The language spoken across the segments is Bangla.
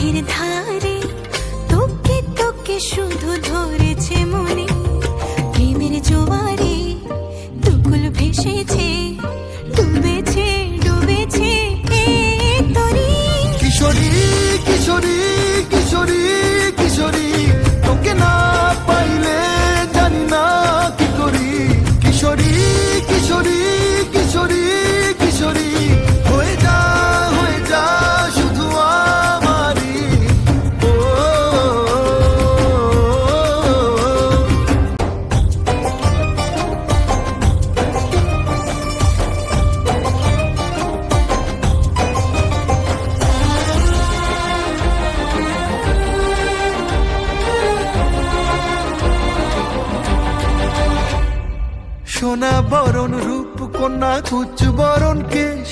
চোখের ধারে তোকে তোকে শুধু ধরেছে মনে, প্রেমের জোয়ারে দুকুল ভেসেছে, ডুবেছে ডুবেছে তরি। কিশোরী কিশোরী কিশোরী কিশোরী, তোকে না পাইলে জানি না কি করি। কিশোরী কিশোরী কিশোরী কিশোরী, হয়ে যা শুধু আমারই। সোনা বরণ রূপ কন্যা, কুচ বরণ কেশ,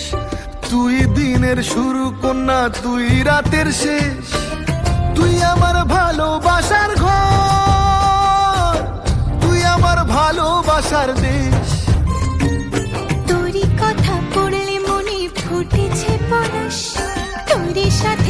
তুই দিনের শুরু কন্যা, তুই রাতের শেষ। তুই আমার ভালোবাসার ঘর, তুই আমার ভালোবাসার দেশ। তোরই কথা পড়লে মনে ফুটেছে পরশ, তোরই সাথে